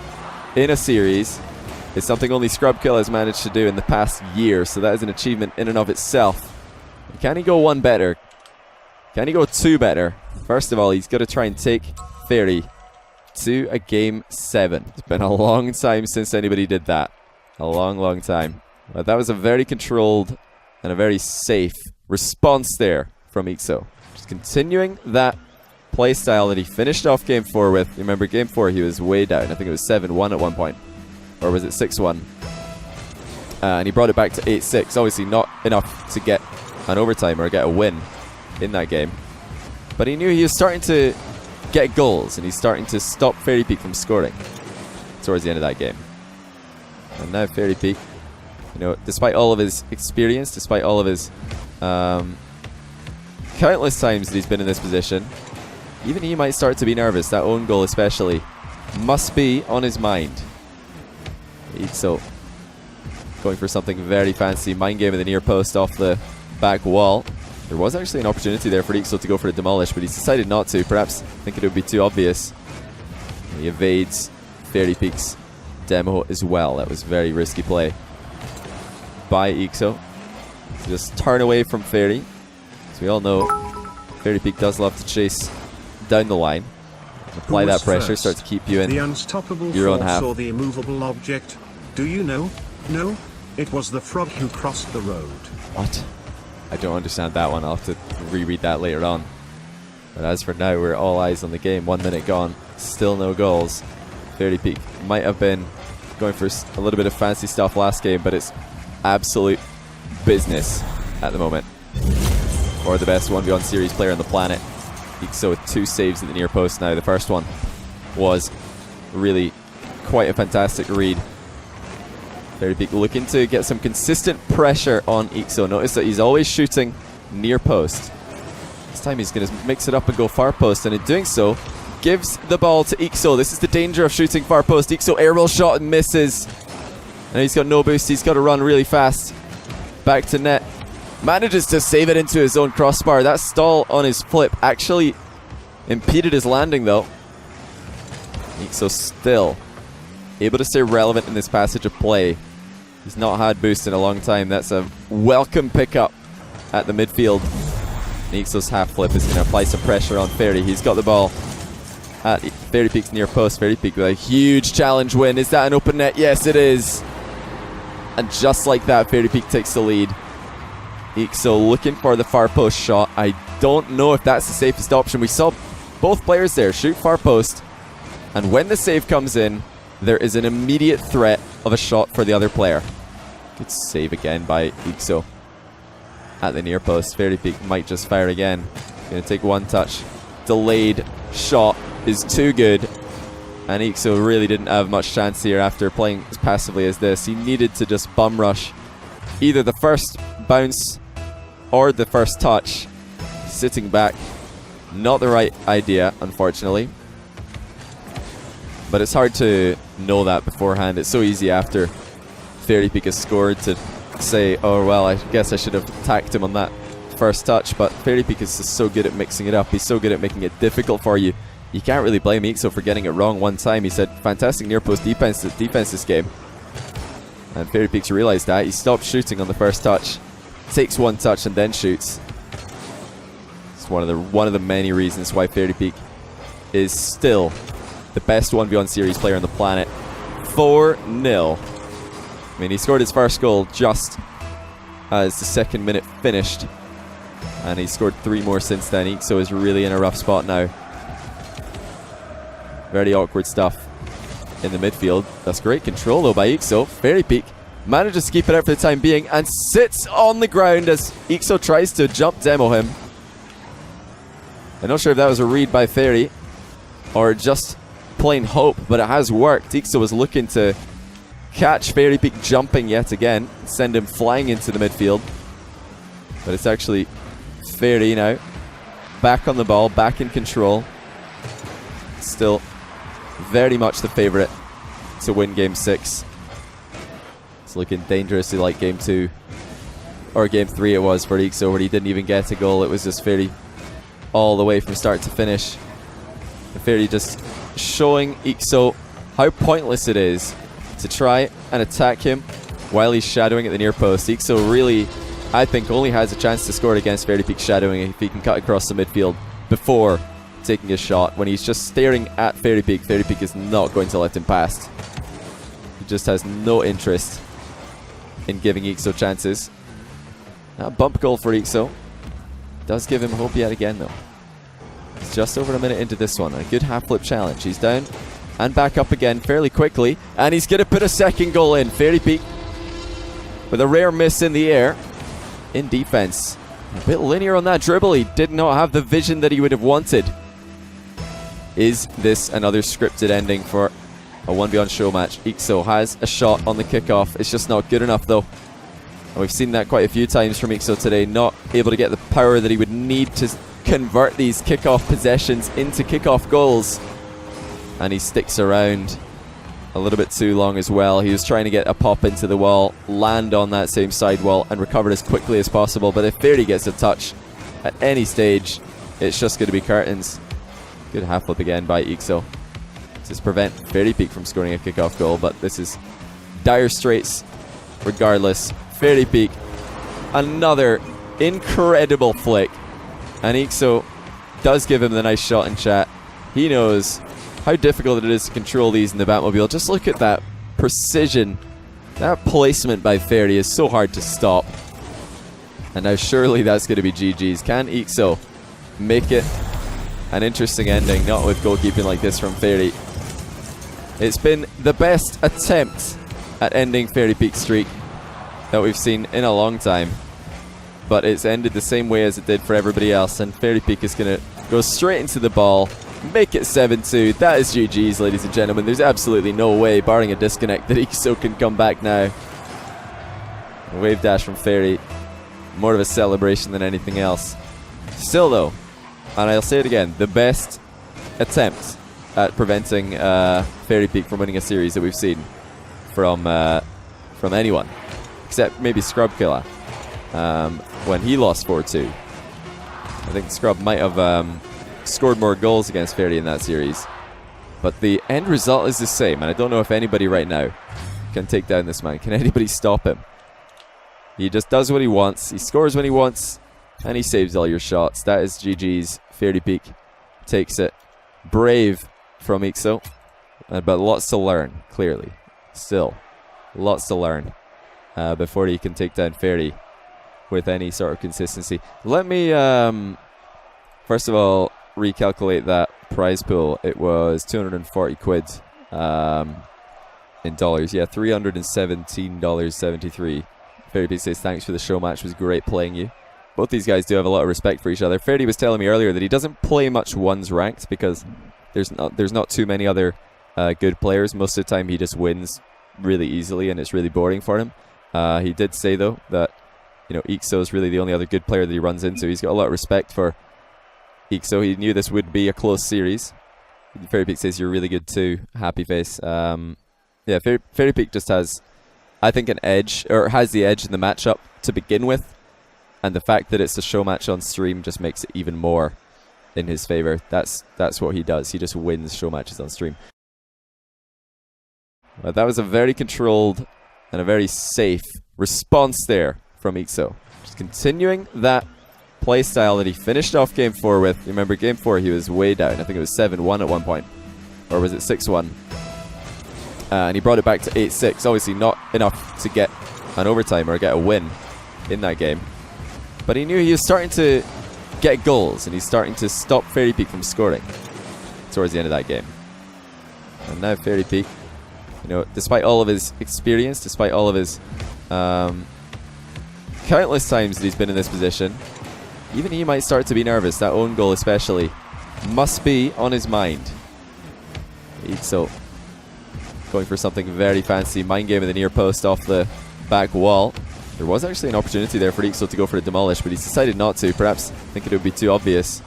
in a series is something only Scrubkill has managed to do in the past year, so that is an achievement in and of itself. Can he go one better? Can he go 2 better? First of all, he's got to try and take Fairy to a game 7. It's been a long time since anybody did that. A long, long time. But that was a very controlled and a very safe response there from eekso. Just continuing that play style that he finished off game 4 with. Remember, game 4 he was way down. I think it was 7-1 at one point. Or was it 6-1? And he brought it back to 8-6. Obviously not enough to get an overtime or get a win in that game. But he knew he was starting to get goals, and he's starting to stop Fairy Peak from scoring towards the end of that game. And now Fairy Peak, you know, despite all of his experience, despite all of his countless times that he's been in this position, even he might start to be nervous. That own goal especially must be on his mind. eekso going for something very fancy. Mind game of the near post off the back wall. There was actually an opportunity there for eekso to go for a demolish, but he's decided not to. Perhaps thinking it would be too obvious. And he evades Fairy Peak's demo as well. That was very risky play by eekso. So just turn away from Fairy. As we all know, Fairy Peak does love to chase down the line. Apply that pressure, first? Start to keep you in the unstoppable your own force half. or the immovable object? Do you know? No? It was the frog who crossed the road. What? I don't understand that one. I'll have to reread that later on. But as for now, we're all eyes on the game. 1 minute gone. Still no goals. Fairy Peak might have been going for a little bit of fancy stuff last game, but it's absolute business at the moment. Or the best 1v1 series player on the planet. eekso with 2 saves at the near post now. The first one was really quite a fantastic read. Fairy Peak looking to get some consistent pressure on eekso. Notice that he's always shooting near post. This time he's going to mix it up and go far post, and in doing so, gives the ball to eekso. This is the danger of shooting far post. eekso air roll shot and misses. And he's got no boost. He's got to run really fast. Back to net. Manages to save it into his own crossbar. That stall on his flip actually impeded his landing though. eekso still able to stay relevant in this passage of play. He's not had boost in a long time. That's a welcome pickup at the midfield. eekso's half flip is going to apply some pressure on Fairy. He's got the ball at Fairy Peak's near post. Fairy Peak with a huge challenge win. Is that an open net? Yes, it is. And just like that, Fairy Peak takes the lead. eekso looking for the far post shot. I don't know if that's the safest option. We saw both players there shoot far post, and when the save comes in, there is an immediate threat of a shot for the other player. Good save again by eekso at the near post. Fairy Peak might just fire again. Going to take one touch. Delayed shot is too good, and eekso really didn't have much chance here after playing as passively as this. He needed to just bum rush either the first bounce or the first touch. Sitting back, not the right idea, unfortunately. But it's hard to know that beforehand. It's so easy after Fairy Peak has scored to say, oh well, I guess I should have attacked him on that first touch. But Fairy Peak is just so good at mixing it up. He's so good at making it difficult for you. You can't really blame eekso for getting it wrong one time. He said fantastic near post defense this game. And Fairy Peak's realized that. He stopped shooting on the first touch, takes one touch and then shoots. It's one of the many reasons why Fairy Peak is still the best 1v1 series player on the planet. 4-0. I mean, he scored his first goal just as the second minute finished, and he scored 3 more since then. eekso is really in a rough spot now. Very awkward stuff in the midfield. That's great control though by eekso. Fairy Peak manages to keep it out for the time being and sits on the ground as eekso tries to jump demo him. I'm not sure if that was a read by Fairy or just plain hope, but it has worked. eekso was looking to catch Fairy Peak jumping yet again, send him flying into the midfield. But it's actually Fairy now back on the ball, back in control. Still very much the favourite to win game 6. It's looking dangerously like game 2 or game 3 it was for eekso, where he didn't even get a goal. It was just Fairy all the way from start to finish. And Fairy just showing eekso how pointless it is to try and attack him while he's shadowing at the near post. eekso really, I think, only has a chance to score against Fairy Peak shadowing if he can cut across the midfield before taking a shot. When he's just staring at Fairy Peak is not going to let him pass. He just has no interest in giving eekso chances. Now, bump goal for eekso does give him hope yet again though. He's just over a minute into this one. A good half flip challenge. He's down and back up again fairly quickly, and he's going to put a second goal in. Fairy Peak with a rare miss in the air. In defense, a bit linear on that dribble. He did not have the vision that he would have wanted. Is this another scripted ending for a 1v1 show match? eekso has a shot on the kickoff. It's just not good enough though. And we've seen that quite a few times from eekso today. Not able to get the power that he would need to convert these kickoff possessions into kickoff goals. And he sticks around a little bit too long as well. He was trying to get a pop into the wall, land on that same side wall, and recover as quickly as possible. But if Fairy gets a touch at any stage, it's just going to be curtains. Good half flip again by eekso. This prevent Fairy Peak from scoring a kickoff goal, but this is dire straits regardless. Fairy Peak, another incredible flick, and eekso does give him the nice shot in chat. He knows how difficult it is to control these in the Batmobile. Just look at that precision. That placement by Fairy is so hard to stop. And now surely that's going to be GG's. Can eekso make it an interesting ending? Not with goalkeeping like this from Fairy. It's been the best attempt at ending Fairy Peak's streak that we've seen in a long time. But it's ended the same way as it did for everybody else. And Fairy Peak is going to go straight into the ball. Make it 7-2. That is GG's, ladies and gentlemen. There's absolutely no way, barring a disconnect, that eekso can come back now. A wave dash from Fairy. More of a celebration than anything else. Still though, and I'll say it again, the best attempt at preventing Fairy Peak from winning a series that we've seen from anyone. Except maybe Scrub Killer. When he lost 4-2. I think Scrub might have scored more goals against Fairy in that series, but the end result is the same, and I don't know if anybody right now can take down this man. Can anybody stop him? He just does what he wants, he scores when he wants, and he saves all your shots. That is GG's. Fairy Peak takes it. Brave from eekso, but lots to learn, clearly. Still, lots to learn before he can take down Fairy with any sort of consistency. Let me first of all recalculate that prize pool. It was 240 quid in dollars. Yeah, $317.73. Fairy Peak says thanks for the show match, was great playing you. Both these guys do have a lot of respect for each other. Fairy was telling me earlier that he doesn't play much ones ranked because there's not too many other good players. Most of the time he just wins really easily and it's really boring for him. He did say though that eekso is really the only other good player that he runs into. He's got a lot of respect for eekso. He knew this would be a close series. Fairy Peak says you're really good too. Happy face. Yeah, Fairy Peak just has, I think, an edge, or has the edge in the matchup to begin with. And the fact that it's a show match on stream just makes it even more in his favor. That's what he does. He just wins show matches on stream. But that was a very controlled and a very safe response there from eekso. Just continuing that play style that he finished off Game 4 with. Remember, Game 4 he was way down. I think it was 7-1 at one point. Or was it 6-1? And he brought it back to 8-6. Obviously not enough to get an overtime or get a win in that game. But he knew he was starting to get goals, and he's starting to stop Fairy Peak from scoring towards the end of that game. And now Fairy Peak, despite all of his experience, despite all of his countless times that he's been in this position, even he might start to be nervous. That own goal especially must be on his mind. eekso going for something very fancy. Mind game in the near post off the back wall. There was actually an opportunity there for eekso to go for a demolish, but he's decided not to, perhaps thinking it would be too obvious.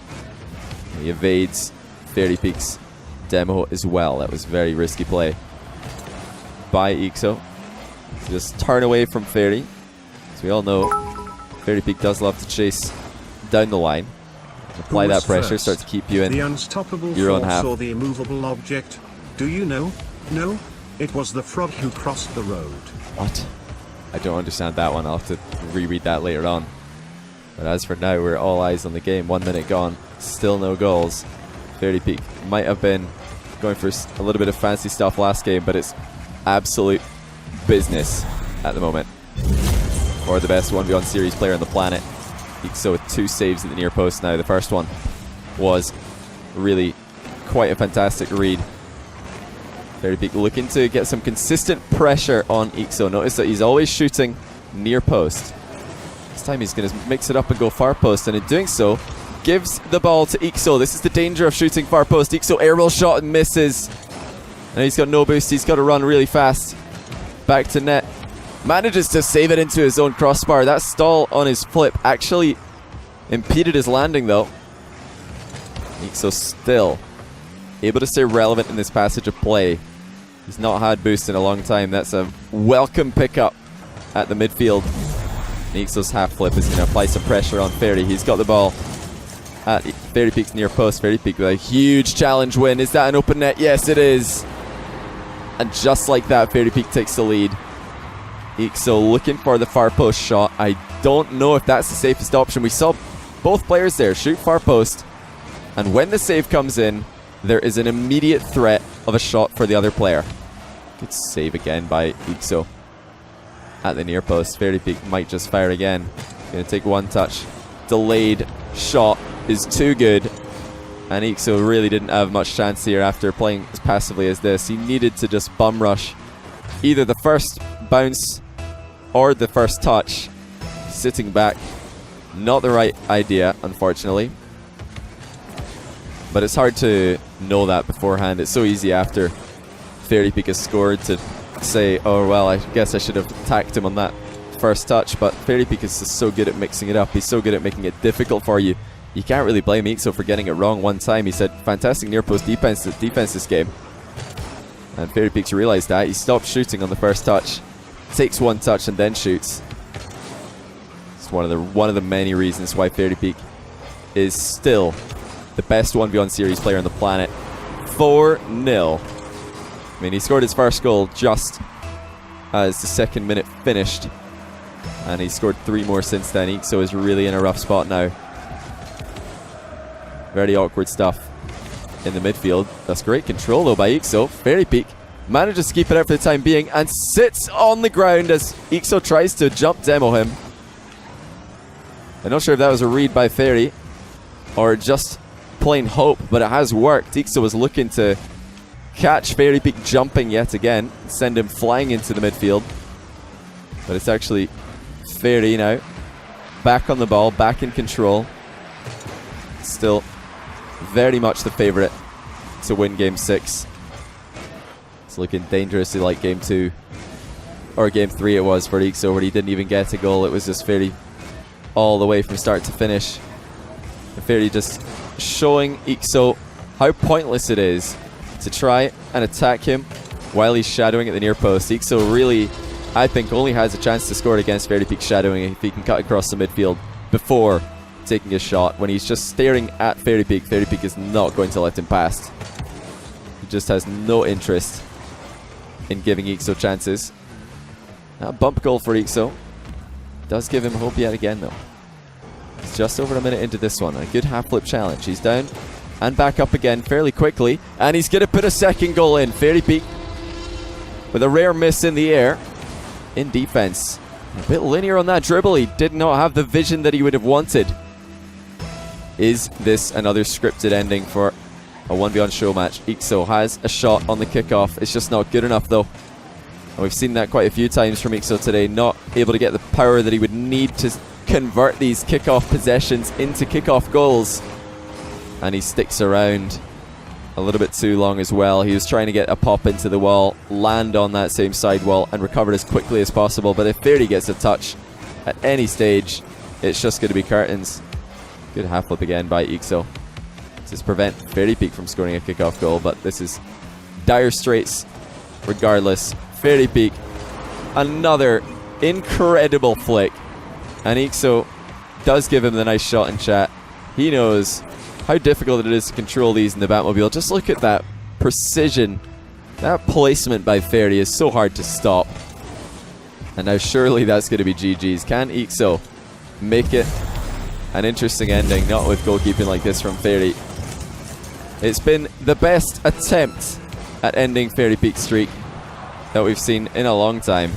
He evades Fairy Peak's demo as well. That was very risky play by eekso. Just turn away from Fairy. As we all know, Fairy Peak does love to chase down the line. Apply that pressure, start to keep you in the unstoppable your own half. Or the immovable object? Do you know? No? It was the frog who crossed the road. What? I don't understand that one. I'll have to reread that later on. But as for now, we're all eyes on the game. 1 minute gone. Still no goals. Fairy Peak might have been going for a little bit of fancy stuff last game, but it's absolute business at the moment. Or the best 1v1 series player on the planet. eekso with 2 saves at the near post now. The first one was really quite a fantastic read. Fairy Peak looking to get some consistent pressure on eekso. Notice that he's always shooting near post. This time he's going to mix it up and go far post, and in doing so, gives the ball to eekso. This is the danger of shooting far post. eekso aerial shot and misses. And he's got no boost. He's got to run really fast. Back to net. Manages to save it into his own crossbar. That stall on his flip actually impeded his landing, though. eekso still able to stay relevant in this passage of play. He's not had boost in a long time. That's a welcome pickup at the midfield. eekso's half flip is going to apply some pressure on Fairy. He's got the ball at Fairy Peak's near post. Fairy Peak with a huge challenge win. Is that an open net? Yes, it is. And just like that, Fairy Peak takes the lead. eekso looking for the far post shot. I don't know if that's the safest option. We saw both players there shoot far post, and when the save comes in, there is an immediate threat of a shot for the other player. Good save again by eekso at the near post. Fairy Peak might just fire again. Going to take one touch. Delayed shot is too good, and eekso really didn't have much chance here after playing as passively as this. He needed to just bum rush either the first bounce or the first touch. Sitting back, not the right idea, unfortunately. But it's hard to know that beforehand. It's so easy after Fairy Peak has scored to say, oh well, I guess I should have attacked him on that first touch. But Fairy Peak is just so good at mixing it up. He's so good at making it difficult for you. You can't really blame eekso for getting it wrong one time. He said, fantastic near post defense this game. And Fairy Peak's realised that. He stopped shooting on the first touch, takes one touch and then shoots. It's one of the many reasons why Fairy Peak is still the best 1v1 series player on the planet. 4-0. I mean, he scored his first goal just as the second minute finished, and he scored 3 more since then. eekso is really in a rough spot now. Very awkward stuff in the midfield. That's great control though by eekso. Fairy Peak manages to keep it out for the time being and sits on the ground as eekso tries to jump demo him. I'm not sure if that was a read by Fairy or just plain hope, but it has worked. eekso was looking to catch Fairy Peak jumping yet again, send him flying into the midfield, but it's actually Fairy now back on the ball, back in control, still very much the favourite to win game 6. It's looking dangerously like game 2 or game 3 it was for eekso, where he didn't even get a goal. It was just Fairy all the way from start to finish. And Fairy just showing eekso how pointless it is to try and attack him while he's shadowing at the near post. eekso really, I think, only has a chance to score it against Fairy Peak shadowing if he can cut across the midfield before taking a shot. When he's just staring at Fairy Peak is not going to let him pass. He just has no interest in giving eekso chances. A bump goal for eekso does give him hope yet again though. He's just over a minute into this one. A good half flip challenge. He's down and back up again fairly quickly, and he's going to put a second goal in. Fairy Peak with a rare miss in the air in defense. A bit linear on that dribble. He did not have the vision that he would have wanted. Is this another scripted ending for a 1v1 show match? eekso has a shot on the kickoff. It's just not good enough though. And we've seen that quite a few times from eekso today. Not able to get the power that he would need to convert these kickoff possessions into kickoff goals. And he sticks around a little bit too long as well. He was trying to get a pop into the wall, land on that same side wall, and recover as quickly as possible. But if Fairy gets a touch at any stage, it's just going to be curtains. Good half flip again by eekso to prevent Fairy Peak from scoring a kickoff goal, but this is dire straits regardless. Fairy Peak, another incredible flick, and eekso does give him the nice shot in chat. He knows how difficult it is to control these in the Batmobile. Just look at that precision. That placement by Fairy is so hard to stop. And now surely that's going to be GG's. Can eekso make it an interesting ending? Not with goalkeeping like this from Fairy. It's been the best attempt at ending Fairy Peak's streak that we've seen in a long time,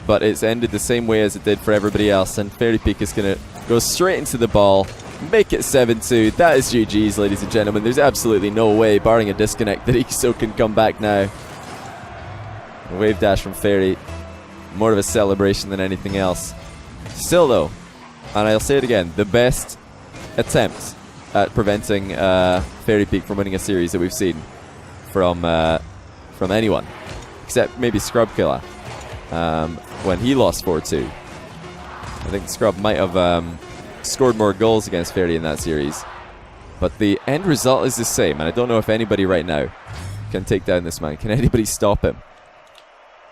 but it's ended the same way as it did for everybody else, and Fairy Peak is going to go straight into the ball, make it 7-2. That is GG's, ladies and gentlemen. There's absolutely no way, barring a disconnect, that eekso can come back now. A wave dash from Fairy more of a celebration than anything else. Still though, and I'll say it again, the best attempt at preventing Fairy Peak from winning a series that we've seen from anyone, except maybe Scrub Killer, when he lost 4-2. I think Scrub might have scored more goals against Fairy in that series, but the end result is the same, and I don't know if anybody right now can take down this man. Can anybody stop him?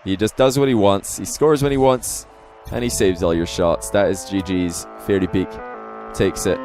He just does what he wants, he scores when he wants, and he saves all your shots. That is GG's. Fairy Peak takes it